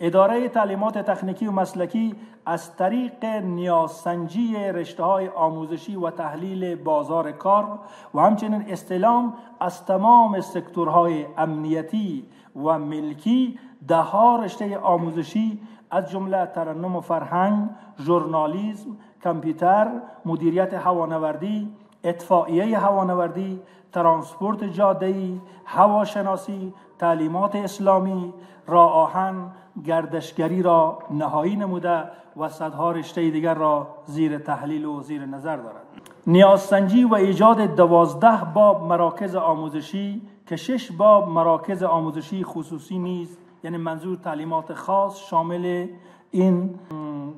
اداره تعلیمات تکنیکی و مسلکی از طریق نیازسنجی رشته‌های آموزشی و تحلیل بازار کار و همچنین استلام از تمام سکتورهای امنیتی و ملکی 10 رشته آموزشی از جمله ترنم و فرهنگ، ژورنالیسم، کامپیوتر، مدیریت هوانوردی، اطفائیه هوانوردی، ترانسپورت جاده‌ای، هواشناسی، تعلیمات اسلامی، راه آهن، گردشگری را نهایی نموده و صدها رشته دیگر را زیر تحلیل و زیر نظر دارد. نیازسنجی و ایجاد 12 باب مراکز آموزشی که 6 باب مراکز آموزشی خصوصی نیز، یعنی منظور تعلیمات خاص، شامل این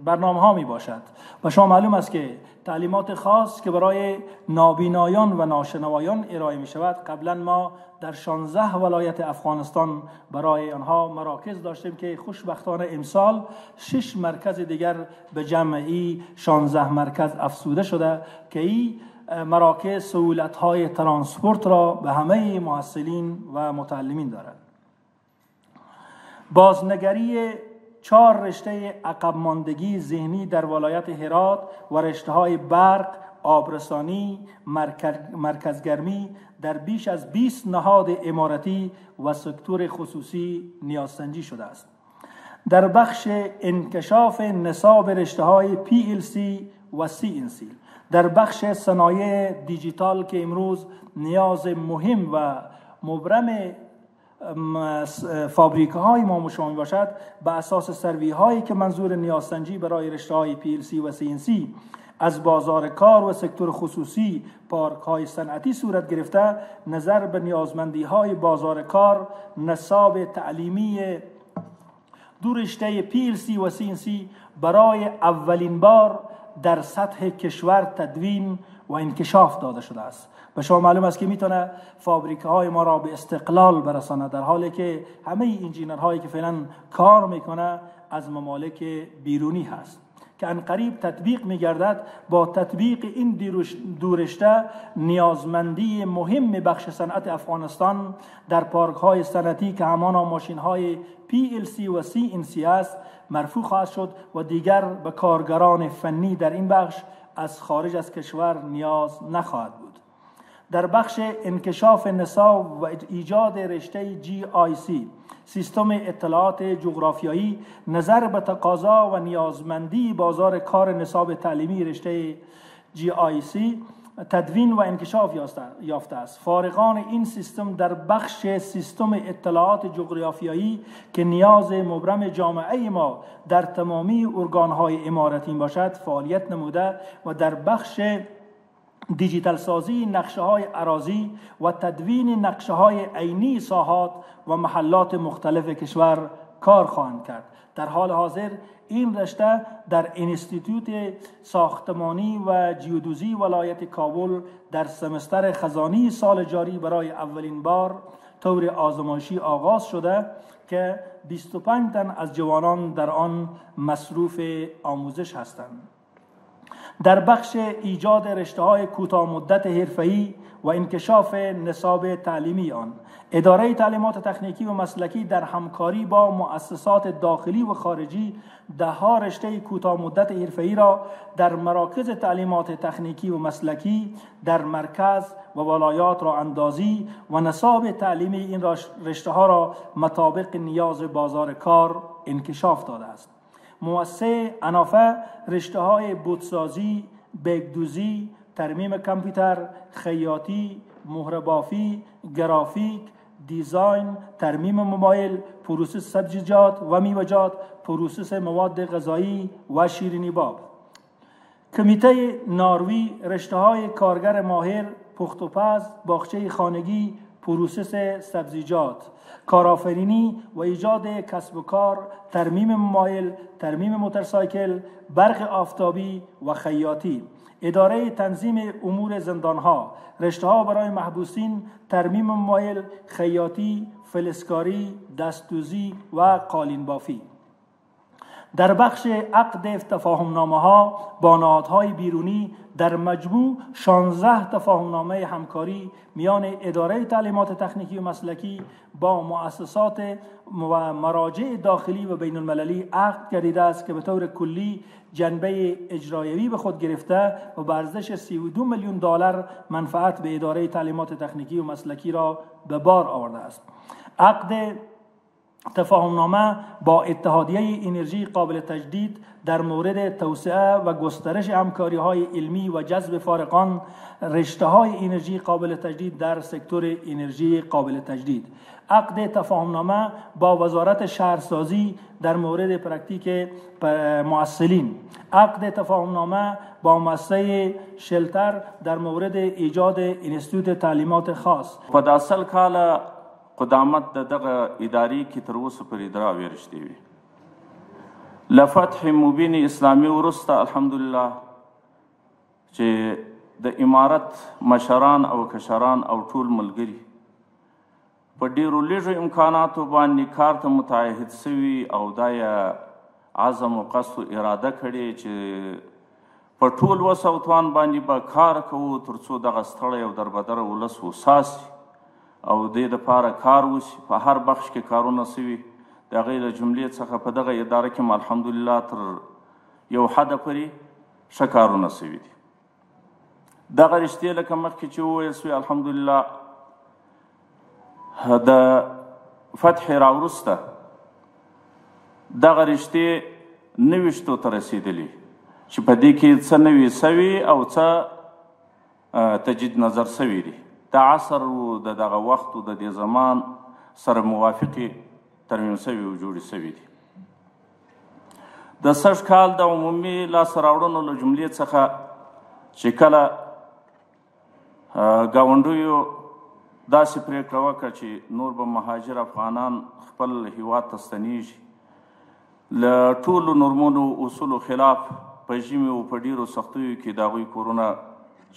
برنامه ها می باشد. و شما معلوم است که تعلیمات خاص که برای نابینایان و ناشنوایان ارائه می شود، قبلا ما در 16 ولایت افغانستان برای آنها مراکز داشتیم که خوشبختانه امسال 6 مرکز دیگر به جمعی 16 مرکز افزوده شده که این مراکز سهولت‌های ترانسپورت را به همه محصلین و متعلمین دارد. بازنگری 4 رشته عقب ماندگی ذهنی در ولایت هرات و رشته‌های برق، آبرسانی، مرکزگرمی در بیش از 20 نهاد عمارتی و سکتور خصوصی نیازسنجی شده است. در بخش انکشاف نصاب رشته‌های PLC و CNC، در بخش صنایع دیجیتال که امروز نیاز مهم و مبرم فابریکه های ما شما می باشد، به اساس سروی هایی که منظور نیازسنجی برای رشته های PLC و CNC از بازار کار و سکتور خصوصی پارک های صنعتی صورت گرفته، نظر به نیازمندی های بازار کار نصاب تعلیمی 2 رشته PLC و CNC برای اولین بار در سطح کشور تدوین و انکشاف داده شده است. به شما معلوم است که میتونه فابریکه های ما را به استقلال برسانه، در حالی که همه انجینرهایی که فعلا کار میکنه از ممالک بیرونی هست که عنقریب تطبیق میگردد. با تطبیق این 2 رشته نیازمندی مهم بخش صنعت افغانستان در پارک های صنعتی که همانا ماشین های PLC و CNC است مرفوع خواهد شد و دیگر به کارگران فنی در این بخش از خارج از کشور نیاز نخواهد بود. در بخش انکشاف نصاب و ایجاد رشته GIC، سیستم اطلاعات جغرافیایی، نظر به تقاضا و نیازمندی بازار کار نصاب تعلیمی رشته GIC تدوین و انکشاف یافته است. فارغان این سیستم در بخش سیستم اطلاعات جغرافیایی که نیاز مبرم جامعه ما در تمامی ارگان‌های امارتی باشد فعالیت نموده و در بخش دیجیتال سازی نقشه‌های اراضی و تدوین نقشه‌های عینی ساحات و محلات مختلف کشور کار خواهند کرد. در حال حاضر این رشته در انستیتوت ساختمانی و جیودوزی ولایت کابل در سمستر خزانی سال جاری برای اولین بار طور آزمایشی آغاز شده که 25 تن از جوانان در آن مصروف آموزش هستند. در بخش ایجاد رشته‌های کوتاه مدت حرفه‌ای و انکشاف نصاب تعلیمی آن، اداره تعلیمات تکنیکی و مسلکی در همکاری با مؤسسات داخلی و خارجی 10 رشته کوتاه مدت حرفه‌ای را در مراکز تعلیمات تکنیکی و مسلکی در مرکز و ولایات را اندازی و نصاب تعلیمی این رشته‌ها را مطابق نیاز بازار کار انکشاف داده است. مؤسسه انافه رشته‌های بوتسازی، بیگدوزی، ترمیم کامپیوتر، خیاطی، مهره‌بافی، گرافیک، دیزاین، ترمیم موبایل، پروسس سبزیجات و میوه‌جات، پروسس مواد غذایی و شیرینی باب. کمیته ناروی رشته‌های کارگر ماهر، پخت و پز، باغچه خانگی، پروسس سبزیجات، کارآفرینی و ایجاد کسب و کار، ترمیم موبایل، ترمیم موتورسایکل، برق آفتابی و خیاطی. اداره تنظیم امور زندانها رشته‌ها برای محبوسین، ترمیم موبایل، خیاطی، فلزکاری، دستدوزی و قالین بافی. در بخش عقد تفاهمنامه ها با نهادهای بیرونی در مجموع 16 تفاهمنامه همکاری میان اداره تعلیمات تکنیکی و مسلکی با مؤسسات و مراجع داخلی و بین المللی عقد گردیده است که به طور کلی جنبه اجرایی به خود گرفته و به ارزش 32 میلیون دلار منفعت به اداره تعلیمات تکنیکی و مسلکی را به بار آورده است. عقد تفاهمنامه با اتحادیه انرژی قابل تجدید در مورد توسعه و گسترش همکاری‌های علمی و جذب فارغان رشته‌های انرژی قابل تجدید در سکتور انرژی قابل تجدید. عقد تفاهمنامه با وزارت شهرسازی در مورد پرکتیک معسلین. عقد تفاهمنامه با مؤسسه شلتر در مورد ایجاد انستیتوت تعلیمات خاص. په دا سل کاله قدامت د دغه ادارې کې تر اوسه پورې راویرشتې وي. له فتح مبین اسلامي وروسته الحمدلله چې د امارت مشران او کشران او ټول ملګري په ډیرو لږو امکاناتو باندې کار ته متعهد سوي او دا یې عزم و قصد و اراده کړې چې په ټول وس او توان باندې به کار کوو تر څو دغه ستړی او دربدره ولس وساسي او دې دپاره کار وشي. په هر بخش کې کارونه سوي د هغې له جملې څخه په دغه اداره کې الحمدلله تر یو حده پورې ښه کارونه سوي دي. دغه رشتې لکه مخکې چې وویل سوي الحمدلله د فتح راوروسته دغه رشتې 90 ته رسېدلي چې په دې کې څه نوي سوي او څه تجدید نظر سوي دي. د عصر و د دغه وخت و د دې زمان سره موافقې ترمیم سوي و جوړې سوي دي. د 60 کال د عمومي لاسته راوړنو له جملې څخه چې کله ګاونډیو داسې پرېکړه وکړه چې نور به مهاجر افغانان خپل هیواد ته ستنیږي، له ټولو نورمونو اصولو خلاف په ژمي و په ډېرو سختیو کې د هغوی کورونه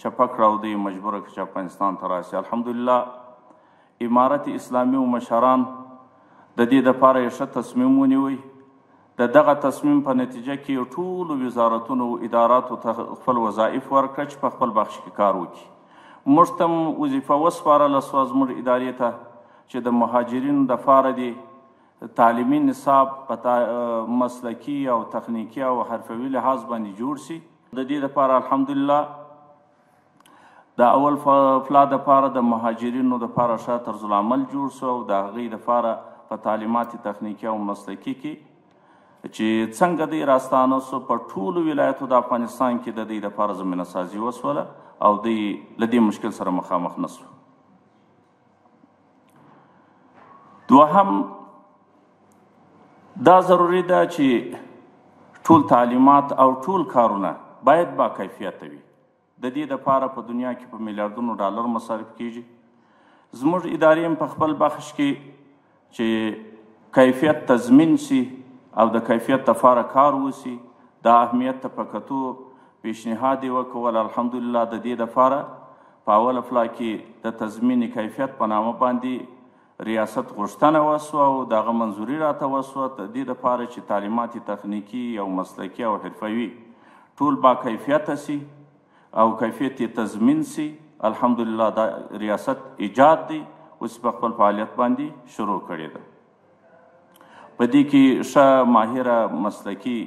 چپه کړه او دوی مجبوره کړه چې افغانستان ته راشي. الحمدلله امارت اسلامي و مشران د دې دپاره یې ښه تصمیم ونیوی. د دغه تصمیم په نتیجه کې ټولو وزارتونو و اداراتو ته خپل وظایف ورکړه چې په خپل بخش کې کار وکړي. موږ ته وظیفه وسپارله سوه زموږ ادارې ته چې د مهاجرینو دپاره دې تعلیمي نصاب په مسلکي او تخنیکي او حرفوي لحاظ باندې جوړ شي. د دې دپاره الحمدلله د اول فلا دپاره د مهاجرینو دپاره ښه طرزالعمل جوړ شو او د هغې دپاره په تعلیمات تخنیکي او مسلکي کې چې څنګه دوی راستانه سو په ټولو ولایتو د افغانستان کې د دوی دپاره زمینه سازي وسوله او دوی له دې مشکل سره مخامخ نه سو. دوهم دا ضروري ده چې ټول تعلیمات او ټول کارونه باید با کیفیته وي. د دې دپاره په دنیا کې په میلیاردونو ډالر مصرف کیږي. زموږ ادارې هم په خپل بخش کې چې کیفیت تضمین شي او د کیفیت دپاره کار وشي دا اهمیت ته په کتو پیشنهاد یې وکول. الحمدلله د دې دپاره په اوله فلا کې د تضمین کیفیت په نامه باندې ریاست غوښتنه وسوه او د هغه منظوري راته وسوه د دې دپاره چې تعلیمات تخنیکي او مسلکي او حرفوي ټول با کیفیته سي او کیفیت یې تضمین سي. الحمدلله دا ریاست ایجاد دی اوس په خپل فعالیت باندې شروع کړې ده. په دې کې ښه ماهره مسلکي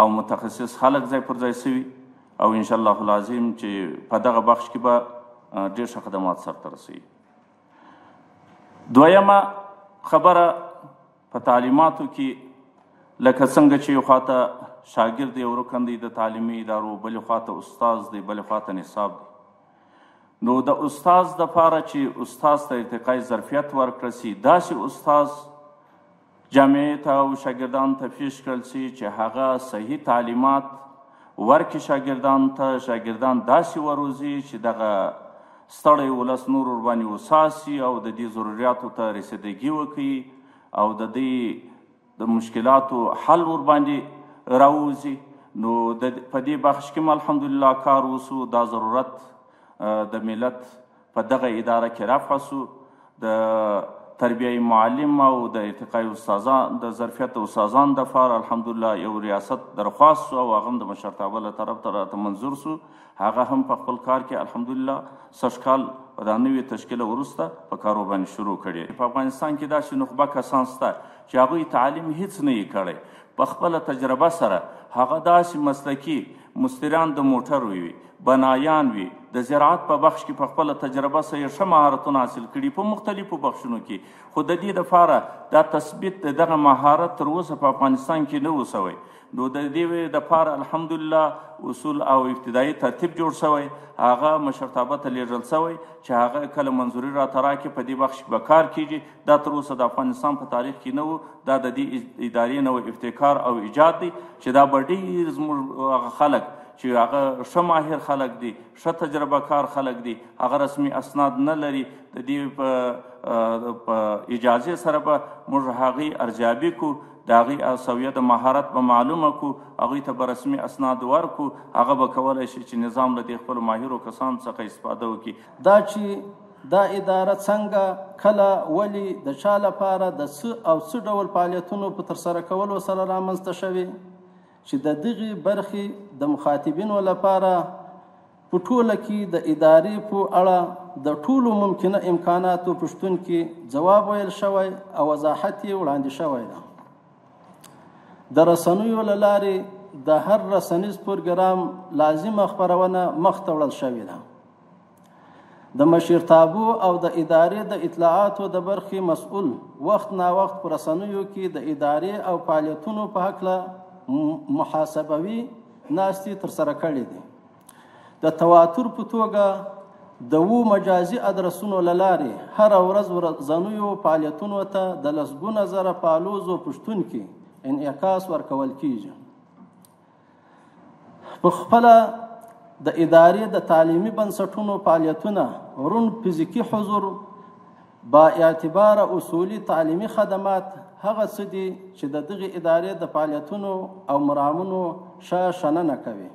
او متخصص خلک ځای پر ځای سوي او انشاءالله العظیم چې په دغه بخش کې به ډېر ښه خدمات سرته رسوي. دویمه خبره په تعلیماتو کې لکه څنګه چې یو خواته شاګرد یو رکن دی د تعلیمي ادارو، بلې خواته استاز دی، بلې خواته نصاب دی. نو د استاز دپاره چې استاز ته ارتقای ظرفیت ورکړه سي داسې استاز جامعې ته او شاګردانو ته پیش کړل سي چې هغه صحیح تعلیمات ورکړي شاګردانو ته، شاګردان داسې وروزي چې دغه ستړی ولس نور ورباندې وساسي او د دې ضروریاتو ته رسیدګي وکړي او د دې د مشکلاتو حل ورباندې راوځي. نو په دې بخش کې الحمدلله کار وسو. دا ضرورت د ملت په دغه اداره کې رفع سو. د تربیه معلم او د ارتقای استادان د ظرفیت استادان دپاره الحمدلله یو ریاست درخواست سو او هغه هم د مشرتابه له طرف ته راته منظور سو. هغه هم په خپل کار کې الحمدلله سږ کال په دا نوې تشکیله وروسته په کارو باندې شروع کړي. په افغانستان کې داسې نخبه کسان شته چې هغوی تعلیم هیڅ نه یې کړی، په خپله تجربه سره هغه داسې مسلکي مستریان د موټر وي، بنایان وي، د زراعت په بخش کې په خپله تجربه سره یې ښه مهارتونه حاصل کړي په مختلفو بخشونو کې. خو د دې دپاره دا تثبیت د دغه مهارت تر اوسه په افغانستان کې نه و سوی. نو د دې دپاره الحمدلله اصول او ابتدایي ترتیب جوړ سوی، هغه مشرتابه ته لیږل سوی چې هغه کله منظوري راته راکړي په دې بخش به کار کیږي. دا تر اوسه د افغانستان په تاریخ کې نه و. دا د دې ادارې نوی ابتکار او ایجاد دی چې دا به ډېر زموږ هغه خلک چې هغه ښه ماهر خلک دي، ښه تجربه کار خلک دي، هغه رسمي اسناد نه لري، د دې په اجازې سره به موږ هغې ارزیابي کړو، د هغې سویه د مهارت به معلومه کړو، هغوی ته به رسمي اسناد ورکړو، هغه به کولی شي چې نظام له دې خپلو ماهرو کسانو څخه استفاده وکړي. دا چې دا اداره څنګه، کله، ولې، د چا لپاره، د څه او څه ډول فعالیتونو په ترسره کولو سره رامنځته شوې چې د دغې برخې د مخاطبینو لپاره په ټوله کې د ادارې په اړه د ټولو ممکنه امکاناتو په شتون کې ځواب ویل شوی او وضاحت یې وړاندې شوی ده. د رسنیو له لارې د هر رسنیز پروګرام لازمه خپرونه مخته وړل شوې ده. د مشرتابو او د ادارې د اطلاعاتو د برخې مسؤل وخت ناوخت په رسنیو کې د ادارې او فعالیتونو په هکله محاسبوي ناستې ترسره کړې دي. د تواتر په توګه د 7 مجازي ادرسونو له لارې هره ورځ ورځنیو فعالیتونو ته د لسګونه زره فعالوزو په شتون کې انعکاس ورکول کیږي. په خپله د ادارې د تعلیمي بنسټونو فعالیتونه روڼ فزیکي حضور، با اعتباره اصولي تعلیمي خدمات هغه څه دي چې د دغې ادارې د فعالیتونو او مرامونو ښه شننه کوي.